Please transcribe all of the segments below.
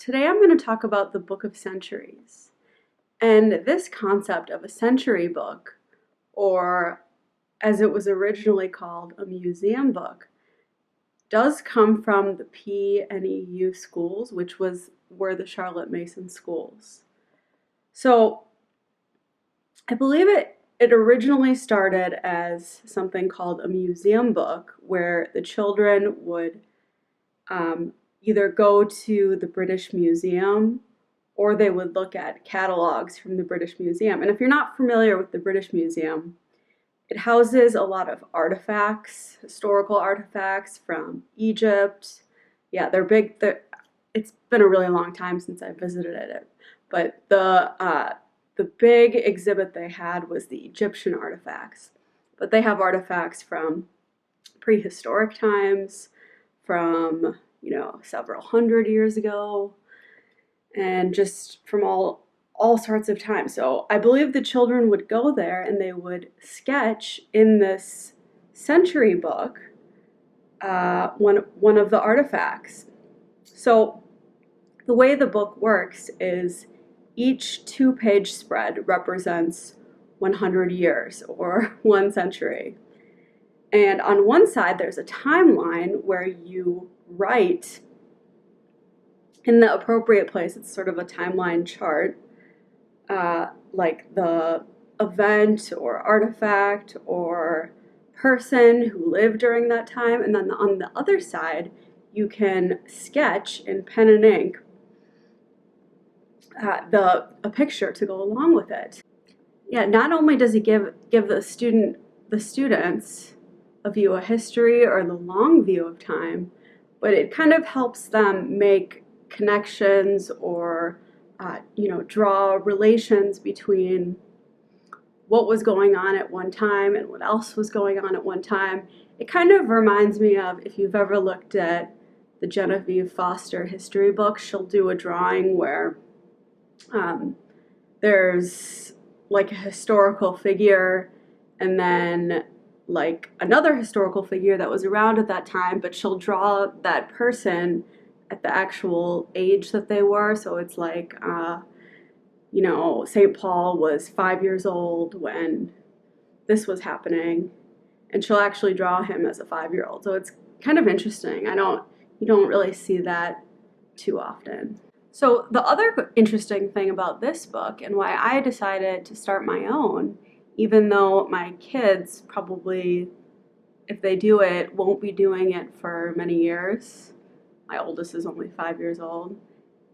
Today I'm going to talk about the Book of Centuries. And this concept of a century book, or as it was originally called, a museum book, does come from the PNEU schools, which were the Charlotte Mason schools. So I believe it originally started as something called a museum book, where the children would either go to the British Museum or they would look at catalogs from the British Museum. And if you're not familiar with the British Museum, it houses a lot of artifacts, historical artifacts from Egypt. Yeah, they're big. It's been a really long time since I visited it, but the big exhibit they had was the Egyptian artifacts. But they have artifacts from prehistoric times, from several hundred years ago, and just from all sorts of time. So I believe the children would go there and they would sketch in this century book one of the artifacts. So the way the book works is each 2-page spread represents 100 years or 1 century. And on one side there's a timeline where you write in the appropriate place. It's sort of a timeline chart, like the event or artifact or person who lived during that time. And then on the other side, you can sketch in pen and ink a picture to go along with it. Yeah, not only does it give the students a view of history or the long view of time, but it kind of helps them make connections or draw relations between what was going on at one time and what else was going on at one time. It kind of reminds me of, if you've ever looked at the Genevieve Foster history book, she'll do a drawing where there's like a historical figure and then like another historical figure that was around at that time, but she'll draw that person at the actual age that they were. So it's like, St. Paul was 5 years old when this was happening, and she'll actually draw him as a 5-year-old. So it's kind of interesting. You don't really see that too often. So the other interesting thing about this book, and why I decided to start my own, even though my kids probably, if they do it, won't be doing it for many years, my oldest is only 5 years old,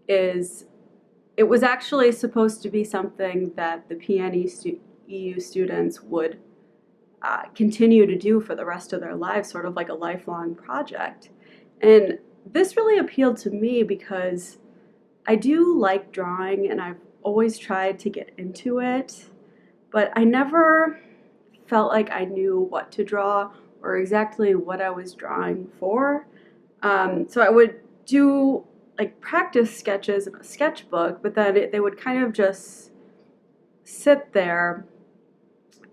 is it was actually supposed to be something that the PNEU students would continue to do for the rest of their lives, sort of like a lifelong project. And this really appealed to me because I do like drawing and I've always tried to get into it, but I never felt like I knew what to draw or exactly what I was drawing for. So I would do like practice sketches in a sketchbook, but then they would kind of just sit there,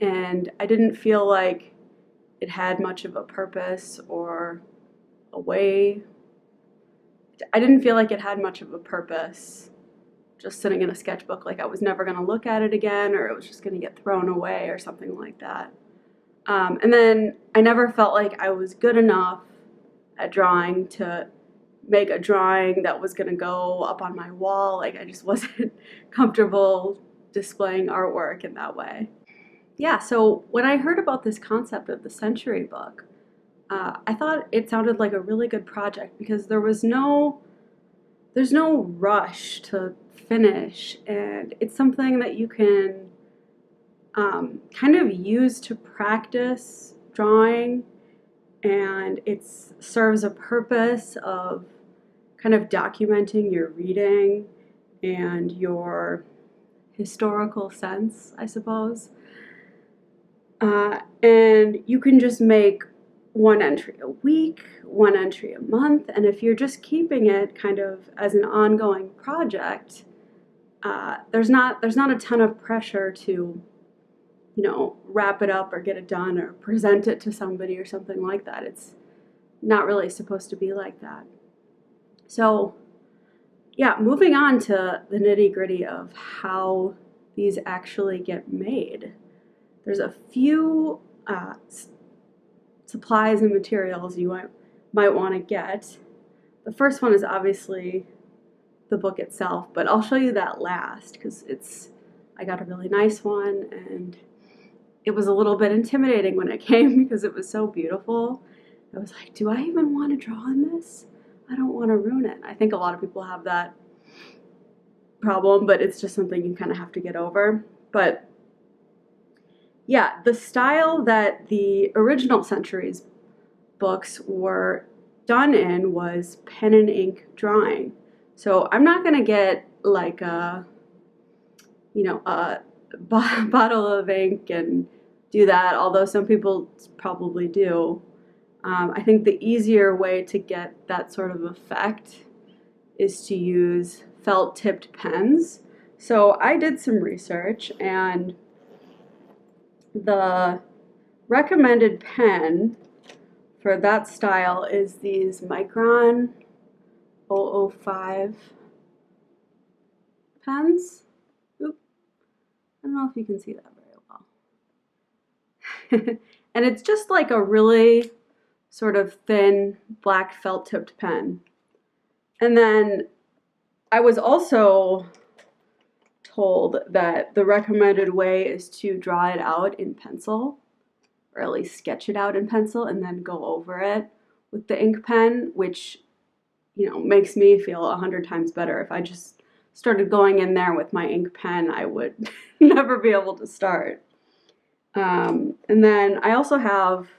and I didn't feel like it had much of a purpose or a way. I didn't feel like it had much of a purpose just sitting in a sketchbook. Like I was never going to look at it again, or it was just going to get thrown away or something like that. And then I never felt like I was good enough at drawing to make a drawing that was going to go up on my wall. Like I just wasn't comfortable displaying artwork in that way. Yeah, so when I heard about this concept of the century book, I thought it sounded like a really good project because there's no rush to finish, and it's something that you can kind of use to practice drawing, and it serves a purpose of kind of documenting your reading and your historical sense, I suppose. And you can just make one entry a week, one entry a month, and if you're just keeping it kind of as an ongoing project, there's not a ton of pressure to wrap it up or get it done or present it to somebody or something like that. It's not really supposed to be like that. So yeah, moving on to the nitty-gritty of how these actually get made. There's a few supplies and materials you might want to get. The first one is obviously the book itself, but I'll show you that last because I got a really nice one, and it was a little bit intimidating when it came because it was so beautiful. I was like, do I even want to draw on this? I don't want to ruin it. I think a lot of people have that problem, but it's just something you kind of have to get over. But yeah, the style that the original Centuries books were done in was pen and ink drawing. So I'm not going to get like a bottle of ink and do that, although some people probably do. I think the easier way to get that sort of effect is to use felt tipped pens. So I did some research, and the recommended pen for that style is these Micron 005 pens. Oop. I don't know if you can see that very well. And it's just like a really sort of thin black felt tipped pen. And then I was also told that the recommended way is to draw it out in pencil, or at least sketch it out in pencil and then go over it with the ink pen, which, you know, makes me feel 100 times better. If I just started going in there with my ink pen, I would never be able to start. And then I also have,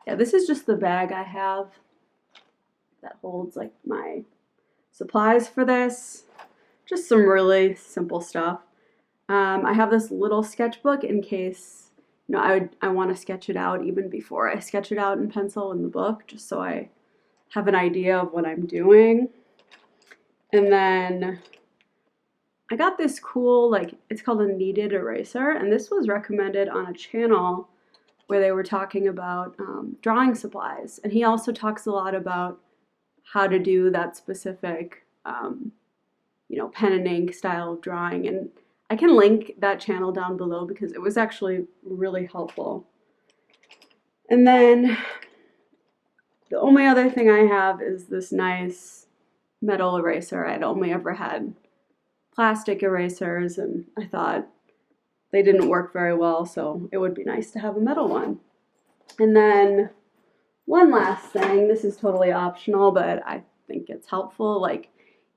this is just the bag I have that holds like my supplies for this. Just some really simple stuff. I have this little sketchbook in case, you know, I want to sketch it out even before I sketch it out in pencil in the book, just so I have an idea of what I'm doing. And then I got this cool, like, it's called a Kneaded Eraser, and this was recommended on a channel where they were talking about drawing supplies. And he also talks a lot about how to do that specific pen and ink style of drawing, and I can link that channel down below because it was actually really helpful. And then the only other thing I have is this nice metal eraser. I'd only ever had plastic erasers, and I thought they didn't work very well, so it would be nice to have a metal one. And then one last thing, this is totally optional, but I think it's helpful. Like,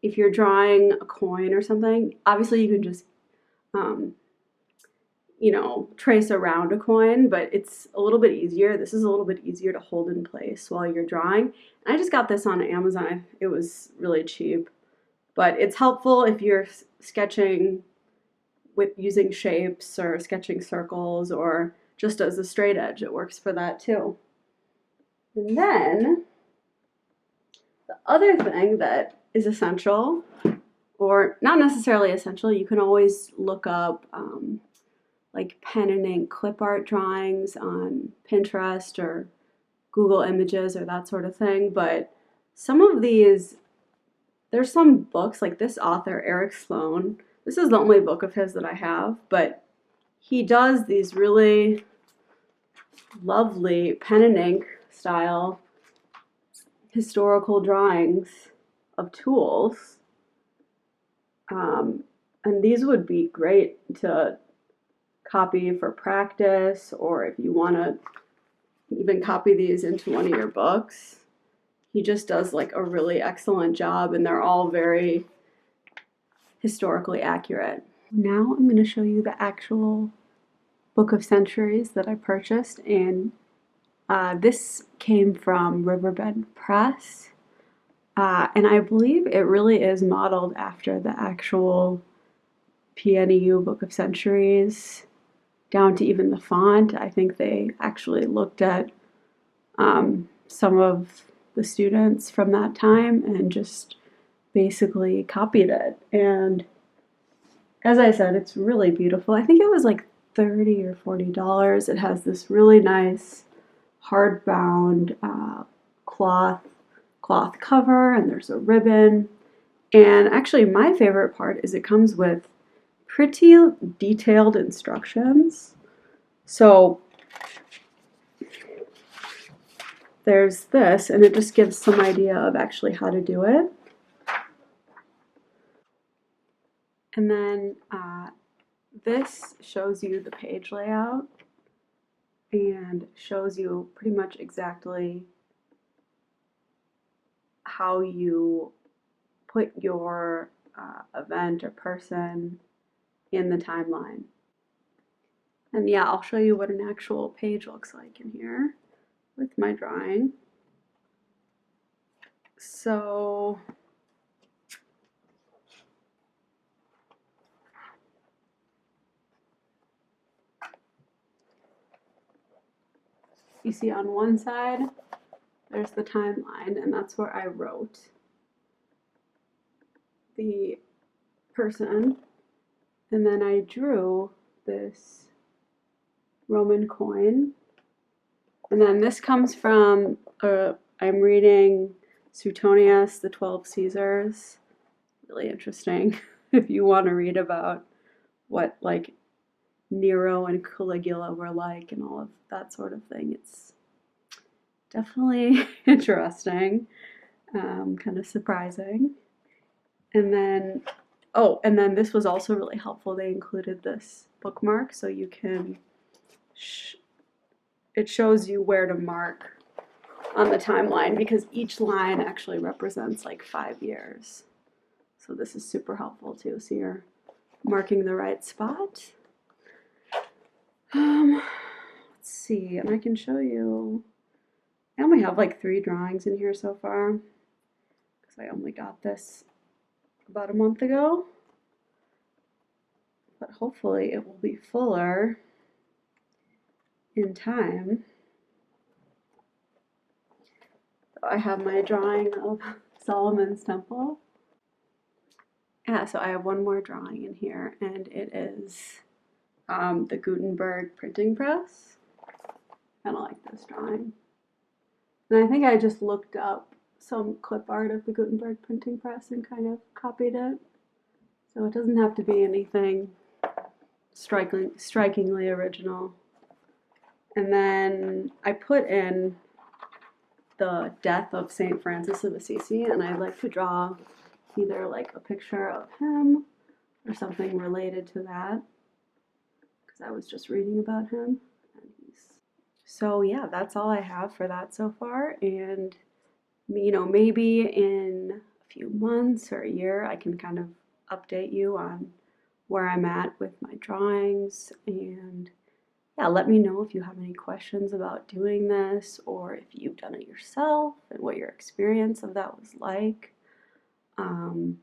if you're drawing a coin or something, obviously you can just, trace around a coin, but it's a little bit easier. This is a little bit easier to hold in place while you're drawing. And I just got this on Amazon. It was really cheap, but it's helpful if you're sketching with using shapes or sketching circles or just as a straight edge. It works for that too. And then the other thing that is essential, or not necessarily essential, you can always look up like pen and ink clip art drawings on Pinterest or Google Images or that sort of thing. But some of these, there's some books, like this author, Eric Sloan. This is the only book of his that I have, but he does these really lovely pen and ink style historical drawings of tools. And these would be great to copy for practice, or if you want to even copy these into one of your books. He just does like a really excellent job, and they're all very historically accurate. Now I'm going to show you the actual Book of Centuries that I purchased, and this came from Riverbend Press, and I believe it really is modeled after the actual PNEU Book of Centuries, down to even the font. I think they actually looked at some of the students from that time and just basically copied it. And as I said, it's really beautiful. I think it was like $30 or $40. It has this really nice hardbound cloth cover, and there's a ribbon, And actually my favorite part is it comes with pretty detailed instructions. So there's this, and it just gives some idea of actually how to do it. And then this shows you the page layout and shows you pretty much exactly how you put your event or person in the timeline. And yeah, I'll show you what an actual page looks like in here with my drawing. So you see on one side, there's the timeline, and that's where I wrote the person. And then I drew this Roman coin. And then this comes from, I'm reading Suetonius, the 12 Caesars. Really interesting if you want to read about what like Nero and Caligula were like and all of that sort of thing. It's definitely interesting, kind of surprising. And then, oh, and then this was also really helpful. They included this bookmark so you can, it shows you where to mark on the timeline because each line actually represents like 5 years. So this is super helpful too. So you're marking the right spot. Let's see, and I can show you, I only have like 3 drawings in here so far because I only got this about a month ago, but hopefully it will be fuller in time. So I have my drawing of Solomon's Temple. Yeah, so I have one more drawing in here, and it is the Gutenberg printing press. I kind of like this drawing. And I think I just looked up some clip art of the Gutenberg printing press and kind of copied it. So it doesn't have to be anything strikingly original. And then I put in the death of St. Francis of Assisi, and I'd like to draw either like a picture of him or something related to that, because I was just reading about him. So yeah, that's all I have for that so far, and you know, maybe in a few months or a year I can kind of update you on where I'm at with my drawings. And yeah, let me know if you have any questions about doing this or if you've done it yourself and what your experience of that was like. And